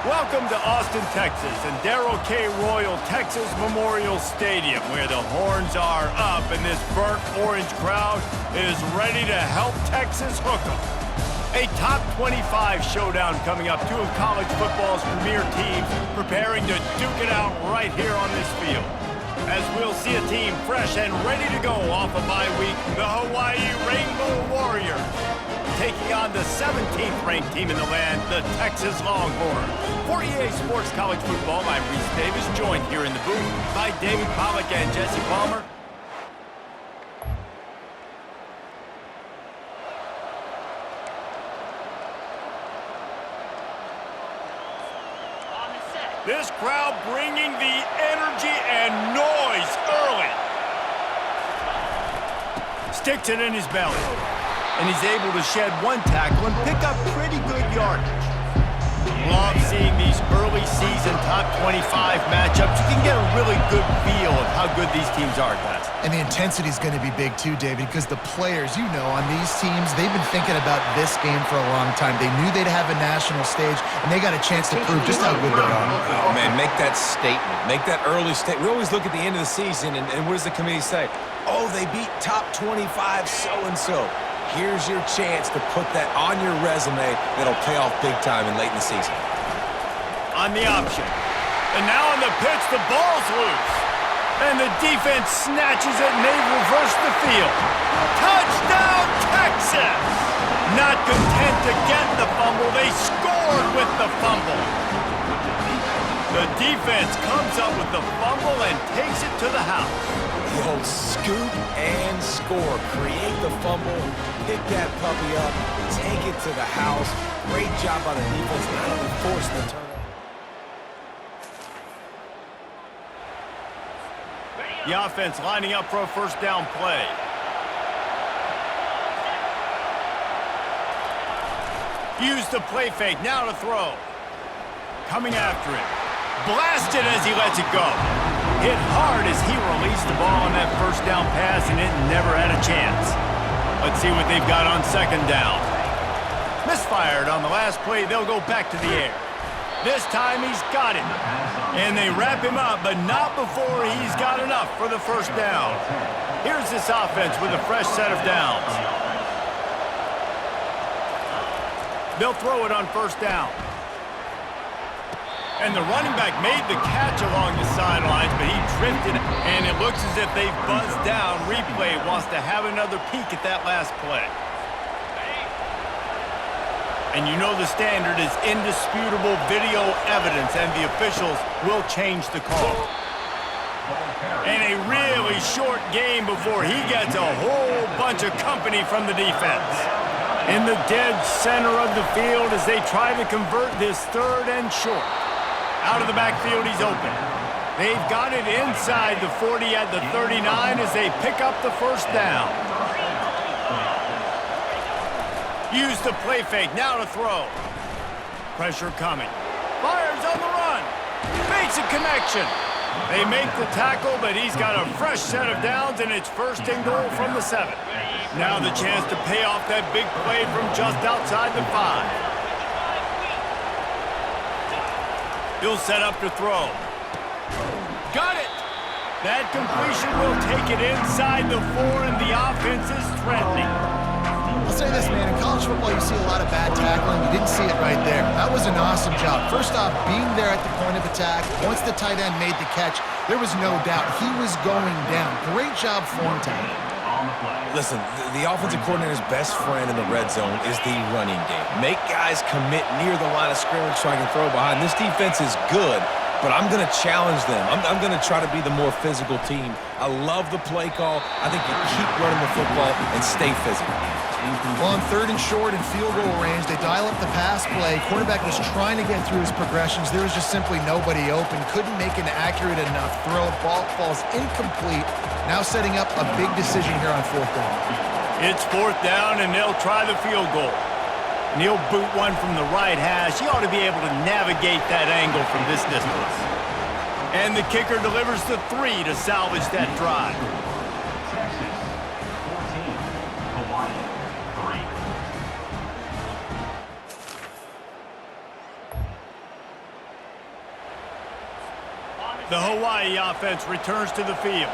Welcome to Austin, Texas, and Darrell K. Royal Texas Memorial Stadium, where the horns are up and this burnt orange crowd is ready to help Texas hook 'em. A top 25 showdown coming up. Two of college football's premier teams preparing to duke it out right here on this field. As we'll see a team fresh and ready to go off a bye week, the Hawaii Rainbow Warriors, taking on the 17th ranked team in the land, the Texas Longhorns. For EA Sports College Football, I'm Reese Davis, joined here in the booth by David Pollack and Jesse Palmer. This crowd bringing the energy and noise early. Sticks it in his belly. And he's able to shed one tackle and pick up pretty good yardage. Love seeing these early season top 25 matchups. You can get a really good feel of how good these teams are, guys. And the intensity is going to be big too, David, because the players, you know, on these teams, they've been thinking about this game for a long time. They knew they'd have a national stage, and they got a chance to prove just how good they are. Oh, man, make that statement. Make that early statement. We always look at the end of the season, and what does the committee say? Oh, they beat top 25 so-and-so. Here's your chance to put that on your resume that'll pay off big time and late in the season. On the option. And now on the pitch, the ball's loose. And the defense snatches it, and they've reversed the field. Touchdown, Texas! Not content to get the fumble, they scored with the fumble. The defense comes up with the fumble and takes it to the house. The old scoop and score. Create the fumble, pick that puppy up, take it to the house. Great job by the defense, not only forcing the turnover. The offense lining up for a first down play. Use the play fake, now to throw. Coming after it. Blasted as he lets it go. Hit hard as he released the ball on that first down pass, and it never had a chance. Let's see what they've got on second down. Misfired on the last play. They'll go back to the air. This time he's got it. And they wrap him up, but not before he's got enough for the first down. Here's this offense with a fresh set of downs. They'll throw it on first down. And the running back made the catch along the sidelines, but he drifted, and it looks as if they've buzzed down. Replay wants to have another peek at that last play. And you know the standard is indisputable video evidence, and the officials will change the call. And a really short game before he gets a whole bunch of company from the defense. In the dead center of the field as they try to convert this third and short. Out of the backfield, he's open. They've got it inside the 40 at the 39 as they pick up the first down. Use the play fake, now to throw. Pressure coming. Fires on the run. Makes a connection. They make the tackle, but he's got a fresh set of downs, and it's first and goal from the 7. Now the chance to pay off that big play from just outside the 5. He'll set up to throw. Got it! That completion will take it inside the 4, and the offense is threatening. I'll say this, man, in college football you see a lot of bad tackling. You didn't see it right there. That was an awesome job. First off, being there at the point of attack. Once the tight end made the catch, there was no doubt he was going down. Great job form tackling. Listen, the offensive coordinator's best friend in the red zone is the running game. Make guys commit near the line of scrimmage so I can throw behind. This defense is good, but I'm going to challenge them. I'm going to try to be the more physical team. I love the play call. I think you keep running the football and stay physical. Well, on third and short and field goal range, they dial up the pass play. Quarterback was trying to get through his progressions. There was just simply nobody open. Couldn't make an accurate enough throw. Ball falls incomplete. Now setting up a big decision here on fourth down. It's fourth down, and they'll try the field goal. And he'll boot one from the right hash. He ought to be able to navigate that angle from this distance. And the kicker delivers the 3 to salvage that drive. The Hawaii offense returns to the field.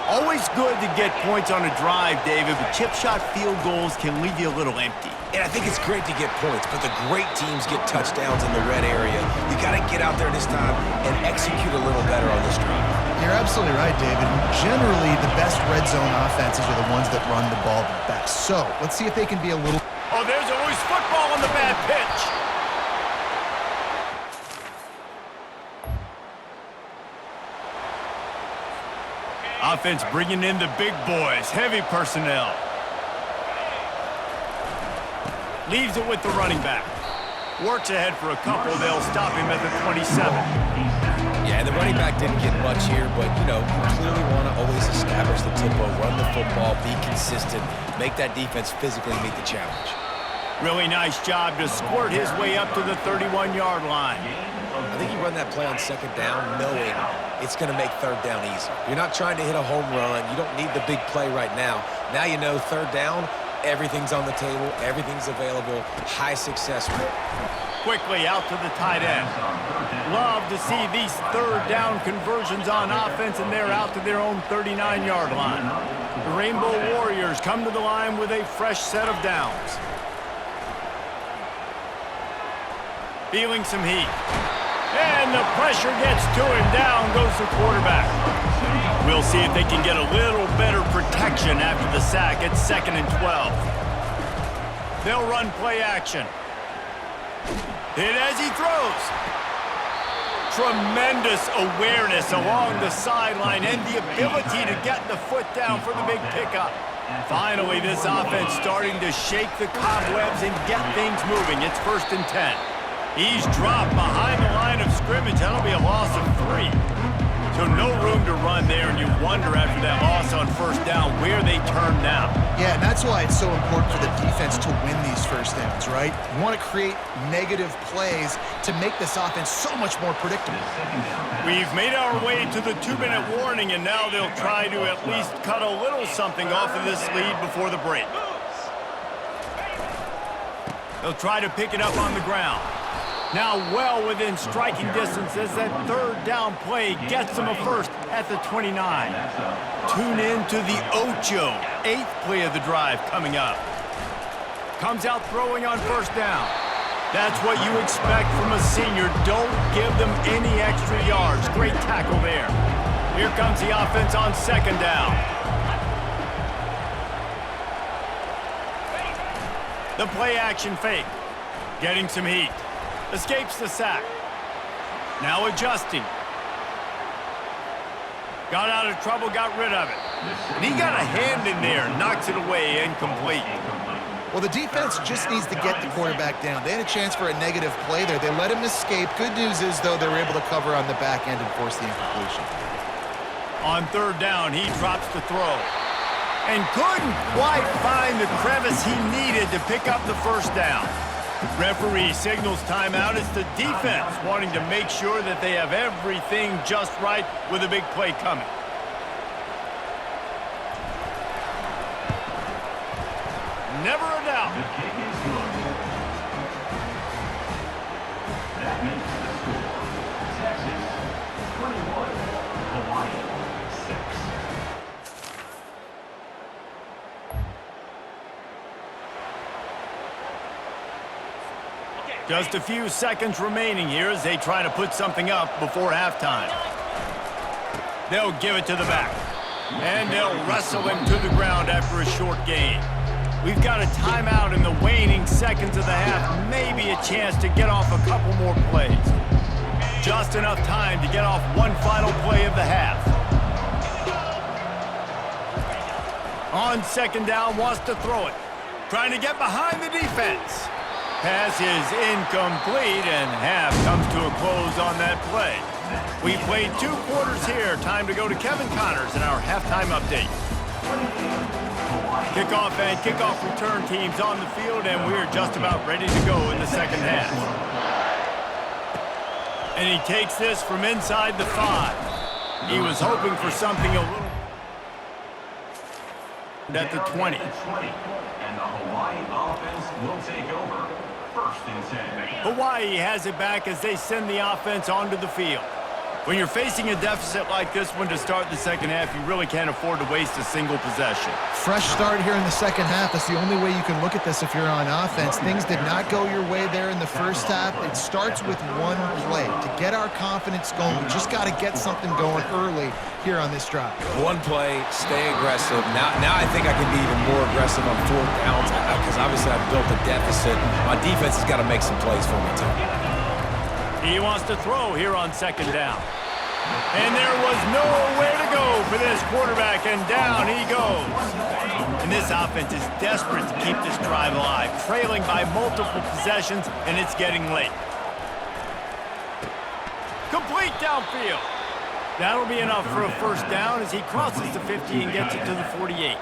Always good to get points on a drive, David, but chip shot field goals can leave you a little empty. And I think it's great to get points, but the great teams get touchdowns in the red area. You got to get out there this time and execute a little better on this drive. You're absolutely right, David. Generally, the best red zone offenses are the ones that run the ball the best. So let's see if they can be a little... Oh, there's always football on the bad pitch. Offense bringing in the big boys, heavy personnel. Leaves it with the running back. Works ahead for a couple. They'll stop him at the 27. Yeah, the running back didn't get much here, but, you know, you clearly want to always establish the tempo, run the football, be consistent, make that defense physically meet the challenge. Really nice job to squirt his way up to the 31-yard line. I think you run that play on second down knowing it's going to make third down easy. You're not trying to hit a home run. You don't need the big play right now. Now you know third down, everything's on the table, everything's available, high success rate. Quickly out to the tight end. Love to see these third down conversions on offense, and they're out to their own 39-yard line. The Rainbow Warriors come to the line with a fresh set of downs. Feeling some heat. And the pressure gets to him. Down goes the quarterback. We'll see if they can get a little better protection after the sack. It's 2nd and 12. They'll run play action. Hit as he throws. Tremendous awareness along the sideline and the ability to get the foot down for the big pickup. Finally, this offense starting to shake the cobwebs and get things moving. It's 1st and 10. He's dropped behind the line of scrimmage. That'll be a loss of 3. So no room to run there, and you wonder after that loss on 1st down where they turn now. Yeah, and that's why it's so important for the defense to win these first downs, right? You want to create negative plays to make this offense so much more predictable. We've made our way to the 2-minute warning, and now they'll try to at least cut a little something off of this lead before the break. They'll try to pick it up on the ground. Now well within striking distance as that third down play gets them a first at the 29. Tune in to the Ocho, 8th play of the drive coming up. Comes out throwing on 1st down. That's what you expect from a senior. Don't give them any extra yards. Great tackle there. Here comes the offense on 2nd down. The play action fake. Getting some heat. Escapes the sack. Now adjusting. Got out of trouble, got rid of it. And he got a hand in there, knocks it away, incomplete. Well, the defense just needs to get the quarterback down. They had a chance for a negative play there. They let him escape. Good news is, though, they were able to cover on the back end and force the incompletion. On 3rd down, he drops the throw. And couldn't quite find the crevice he needed to pick up the 1st down. Referee signals timeout. It's the defense wanting to make sure that they have everything just right with a big play coming. Never a doubt. The kick is good. That makes the score Texas 21, Hawaii 6. Just a few seconds remaining here as they try to put something up before halftime. They'll give it to the back. And they'll wrestle him to the ground after a short gain. We've got a timeout in the waning seconds of the half. Maybe a chance to get off a couple more plays. Just enough time to get off one final play of the half. On 2nd down, wants to throw it. Trying to get behind the defense. Pass is incomplete, and half comes to a close on that play. We played 2 quarters here. Time to go to Kevin Connors in our halftime update. Kickoff and kickoff return teams on the field, and we're just about ready to go in the 2nd half. And he takes this from inside the 5. He was hoping for something a little at the 20. And the Hawaii offense will take over. 1st and 10. Hawaii has it back as they send the offense onto the field. When you're facing a deficit like this one to start the second half, you really can't afford to waste a single possession. Fresh start here in the second half. That's the only way you can look at this if you're on offense. Things did not go your way there in the first half. It starts with one play. To get our confidence going, we just got to get something going early here on this drive. One play, stay aggressive. Now I think I can be even more aggressive on fourth downs because obviously I've built a deficit. My defense has got to make some plays for me too. He wants to throw here on second down. And there was nowhere to go for this quarterback, and down he goes. And this offense is desperate to keep this drive alive, trailing by multiple possessions, and it's getting late. Complete downfield. That'll be enough for a first down as he crosses the 50 and gets it to the 48.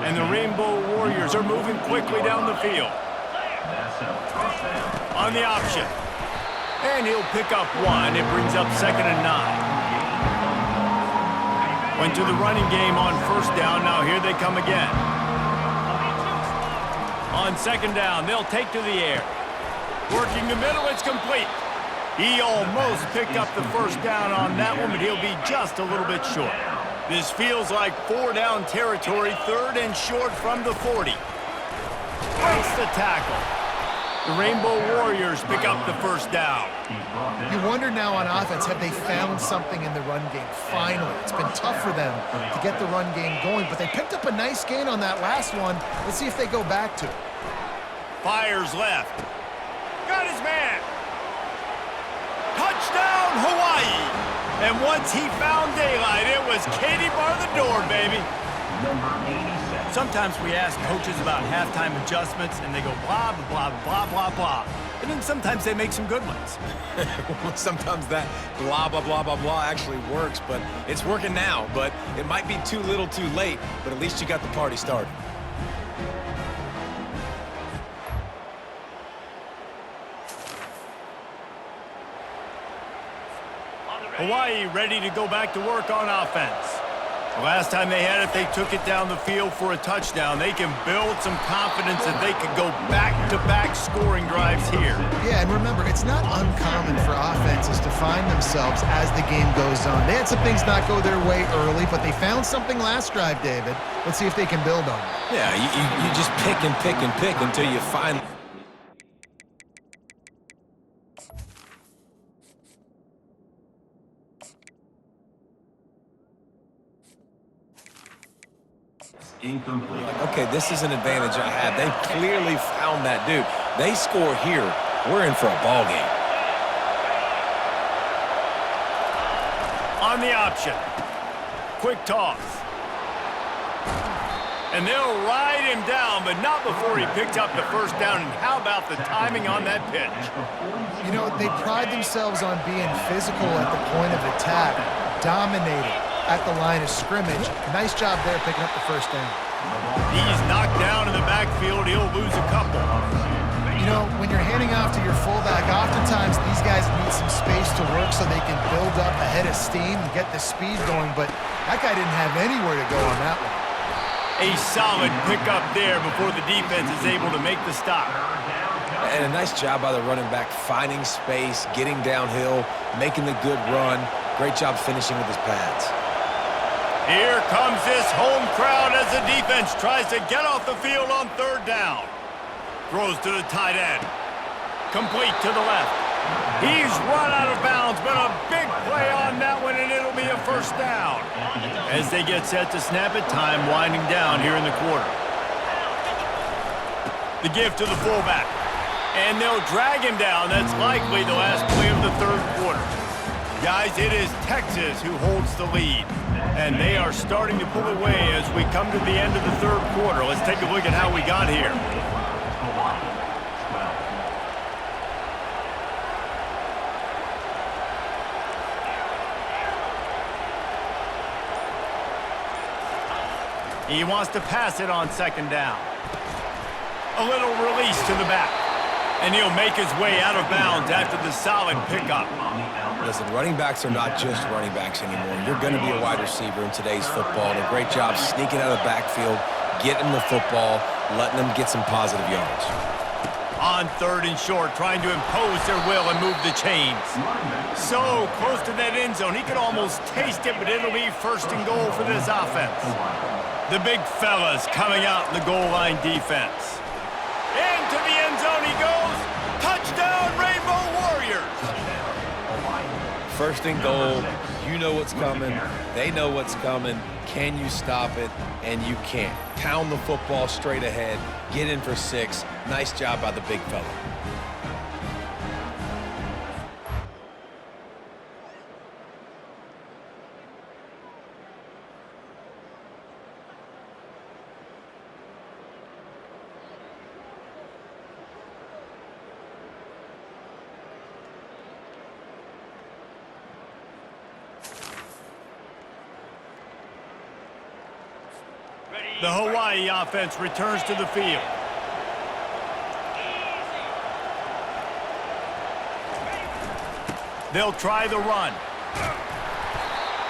And the Rainbow Warriors are moving quickly down the field. On the option. And he'll pick up one. It brings up 2nd and 9. Went to the running game on first down. Now here they come again. On second down, they'll take to the air. Working the middle, it's complete. He almost picked up the first down on that one, but he'll be just a little bit short. This feels like 4-down territory, 3rd and short from the 40. Breaks the tackle. The Rainbow Warriors pick up the first down. You wonder now on offense, have they found something in the run game? Finally, it's been tough for them to get the run game going, but they picked up a nice gain on that last one. Let's see if they go back to it. Fires left. Got his man. Touchdown, Hawaii. And once he found daylight, it was Katie bar the door, baby. Sometimes we ask coaches about halftime adjustments, and they go blah, blah, blah, blah, blah, blah. And then sometimes they make some good ones. Sometimes that blah, blah, blah, blah, blah actually works, but it's working now. But it might be too little too late, but at least you got the party started. Hawaii ready to go back to work on offense. The last time they had it, they took it down the field for a touchdown. They can build some confidence that they could go back-to-back scoring drives here. Yeah, and remember, it's not uncommon for offenses to find themselves as the game goes on. They had some things not go their way early, but they found something last drive, David. Let's see if they can build on it. Yeah, you just pick and pick and pick until you find... Incomplete. Okay, this is an advantage I have. They clearly found that dude. They score here, we're in for a ball game. On the option. Quick toss. And they'll ride him down, but not before he picked up the first down. And how about the timing on that pitch? You know, they pride themselves on being physical at the point of attack, dominating at the line of scrimmage. Nice job there picking up the first down. He's knocked down in the backfield. He'll lose a couple. You know, when you're handing off to your fullback, oftentimes these guys need some space to work so they can build up a head of steam and get the speed going, but that guy didn't have anywhere to go on that one. A solid pickup there before the defense is able to make the stop. And a nice job by the running back, finding space, getting downhill, making the good run. Great job finishing with his pads. Here comes this home crowd as the defense tries to get off the field on third down. Throws to the tight end. Complete to the left. He's run out of bounds, but a big play on that one, and it'll be a first down. As they get set to snap it, time winding down here in the quarter. The give to the fullback. And they'll drag him down. That's likely the last play of the third quarter. Guys, it is Texas who holds the lead. And they are starting to pull away as we come to the end of the third quarter. Let's take a look at how we got here. He wants to pass it on second down. A little release to the back. And he'll make his way out of bounds after the solid pickup. Listen, running backs are not just running backs anymore. You're going to be a wide receiver in today's football. And a great job sneaking out of the backfield, getting the football, letting them get some positive yards. On 3rd and short, trying to impose their will and move the chains. So close to that end zone, he could almost taste it, but it'll be 1st and goal for this offense. The big fellas coming out in the goal line defense. Into the end zone he goes. Touchdown, Rainbow Warriors. 1st and goal. You know what's coming. They know what's coming. Can you stop it? And you can't. Pound the football straight ahead. Get in for 6. Nice job by the big fella. The Hawai'i offense returns to the field. They'll try the run.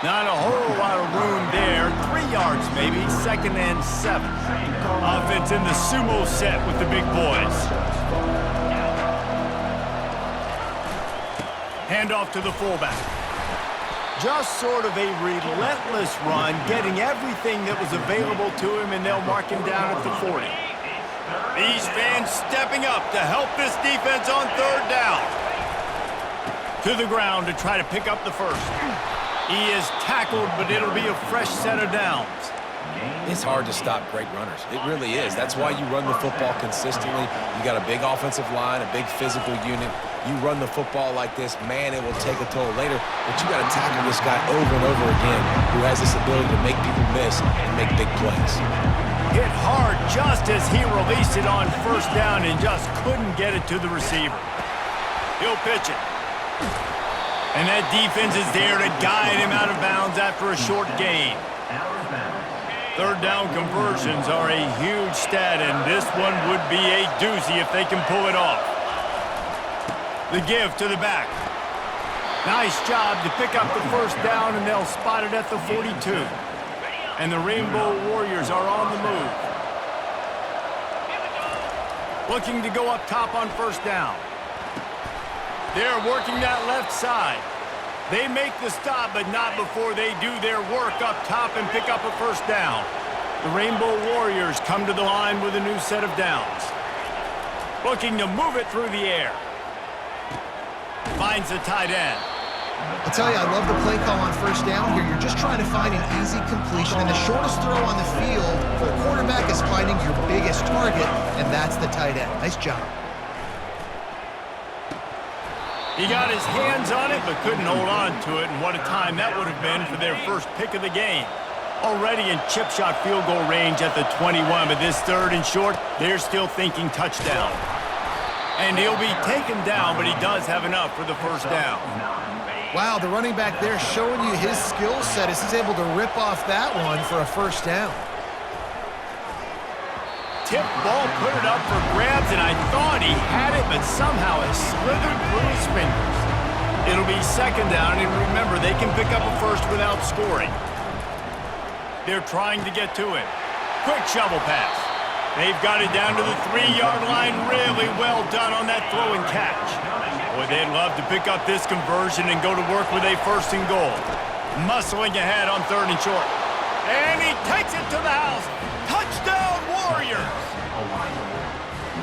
Not a whole lot of room there. 3 yards maybe, 2nd and 7. Offense in the sumo set with the big boys. Handoff to the fullback. Just sort of a relentless run, getting everything that was available to him, and they'll mark him down at the 40. These fans stepping up to help this defense on 3rd down. To the ground to try to pick up the 1st. He is tackled, but it'll be a fresh set of downs. It's hard to stop great runners. It really is. That's why you run the football consistently. You got a big offensive line, a big physical unit. You run the football like this, man, it will take a toll later, but you got to tackle this guy over and over again who has this ability to make people miss and make big plays. Hit hard just as he released it on 1st down and just couldn't get it to the receiver. He'll pitch it. And that defense is there to guide him out of bounds after a short gain. 3rd down conversions are a huge stat, and this one would be a doozy if they can pull it off. The give to the back. Nice job to pick up the 1st down, and they'll spot it at the 42. And the Rainbow Warriors are on the move. Looking to go up top on 1st down. They're working that left side. They make the stop, but not before they do their work up top and pick up a 1st down. The Rainbow Warriors come to the line with a new set of downs. Looking to move it through the air. Finds the tight end. I'll tell you, I love the play call on 1st down here. You're just trying to find an easy completion, and the shortest throw on the field for the quarterback is finding your biggest target, and that's the tight end. Nice job. He got his hands on it, but couldn't hold on to it, and what a time that would have been for their 1st pick of the game. Already in chip shot field goal range at the 21, but this 3rd and short, they're still thinking touchdown. And he'll be taken down, but he does have enough for the 1st down. Wow, the running back there showing you his skill set as he's able to rip off that one for a 1st down. Tip ball, put it up for grabs, and I thought he had it, but somehow it slithered through his fingers. It'll be 2nd down, and remember, they can pick up a 1st without scoring. They're trying to get to it. Quick shovel pass. They've got it down to the 3-yard line. Really well done on that throw and catch. Boy, they'd love to pick up this conversion and go to work with a 1st and goal. Muscling ahead on 3rd and short. And he takes it to the house. Touchdown, Warriors!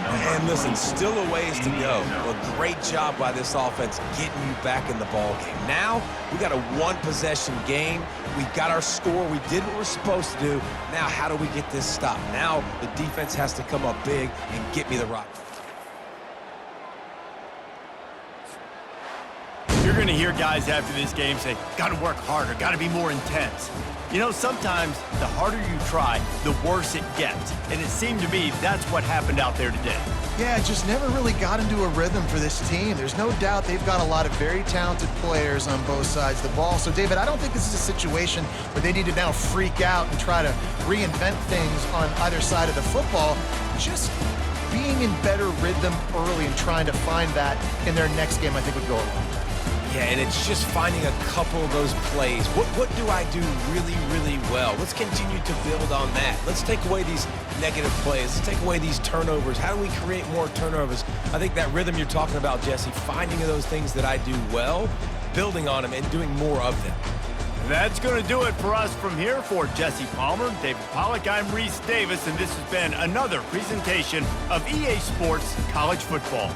And listen, still a ways to go, but great job by this offense getting you back in the ball game. Now, we got a 1-possession game. We got our score. We did what we're supposed to do. Now, how do we get this stopped? Now, the defense has to come up big and get me the rock. You're going to hear guys after this game say, got to work harder, got to be more intense. You know, sometimes the harder you try, the worse it gets. And it seemed to me that's what happened out there today. Yeah, it just never really got into a rhythm for this team. There's no doubt they've got a lot of very talented players on both sides of the ball. So, David, I don't think this is a situation where they need to now freak out and try to reinvent things on either side of the football. Just being in better rhythm early and trying to find that in their next game, I think, would go a long way. Yeah, and it's just finding a couple of those plays. What do I do really, really well? Let's continue to build on that. Let's take away these negative plays. Let's take away these turnovers. How do we create more turnovers? I think that rhythm you're talking about, Jesse, finding those things that I do well, building on them, and doing more of them. That's going to do it for us from here. For Jesse Palmer, David Pollack, I'm Reese Davis, and this has been another presentation of EA Sports College Football.